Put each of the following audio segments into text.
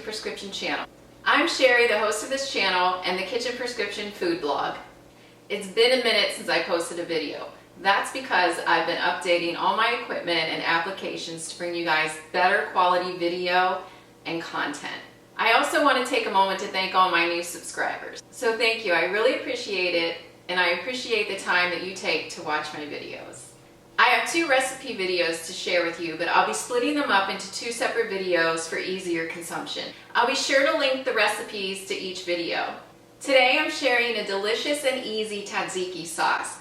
Prescription channel. I'm Sherry, the host of this channel and the Kitchen Prescription food blog. It's been a minute since I posted a video. That's because I've been updating all my equipment and applications to bring you guys better quality video and content. I also want to take a moment to thank all my new subscribers. So thank you, I really appreciate it, and I appreciate the time that you take to watch my videos. I have 2 recipe videos to share with you, but I'll be splitting them up into 2 separate videos for easier consumption. I'll be sure to link the recipes to each video. Today I'm sharing a delicious and easy tzatziki sauce.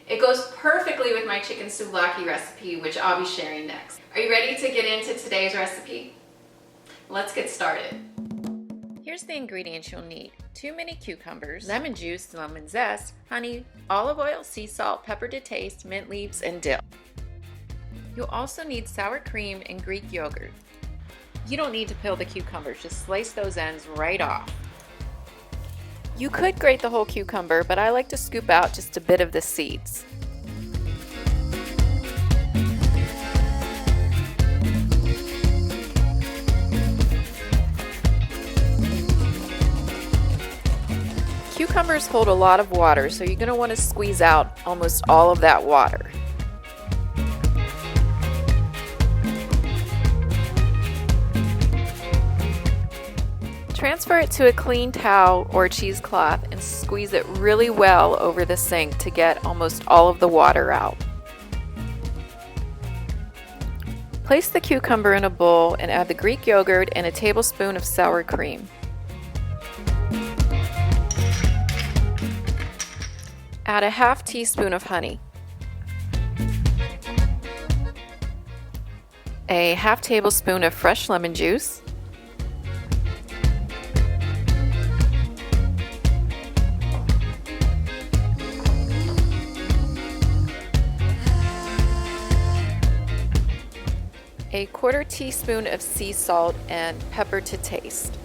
It goes perfectly with my chicken souvlaki recipe, which I'll be sharing next. Are you ready to get into today's recipe? Let's get started. Here's the ingredients you'll need. 2 mini cucumbers, lemon juice, lemon zest, honey, olive oil, sea salt, pepper to taste, mint leaves, and dill. You'll also need sour cream and Greek yogurt. You don't need to peel the cucumbers, just slice those ends right off. You could grate the whole cucumber, but I like to scoop out just a bit of the seeds. Cucumbers hold a lot of water, so you're going to want to squeeze out almost all of that water. Transfer it to a clean towel or cheesecloth and squeeze it really well over the sink to get almost all of the water out. Place the cucumber in a bowl and add the Greek yogurt and a tablespoon of sour cream. Add a half teaspoon of honey, a half tablespoon of fresh lemon juice, a 1/4 teaspoon of sea salt, and pepper to taste.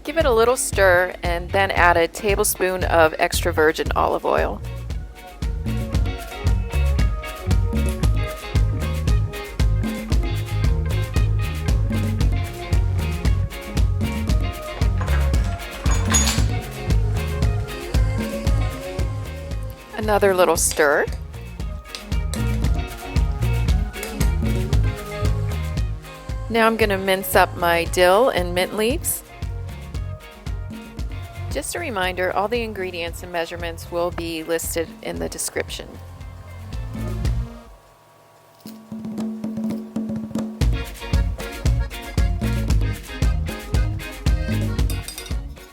Give it a little stir and then add a tablespoon of extra virgin olive oil. Another little stir. Now I'm going to mince up my dill and mint leaves. Just a reminder, all the ingredients and measurements will be listed in the description.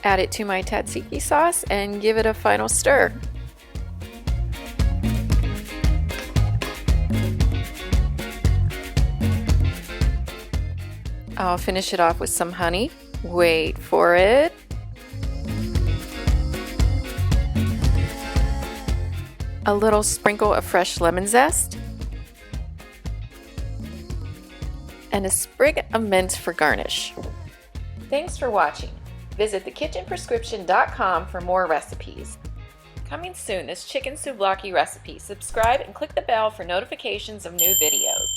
Add it to my tzatziki sauce and give it a final stir. I'll finish it off with some honey. Wait for it. A little sprinkle of fresh lemon zest, and a sprig of mint for garnish. Thanks for watching. Visit thekitchenprescription.com for more recipes. Coming soon, this chicken souvlaki recipe. Subscribe and click the bell for notifications of new videos.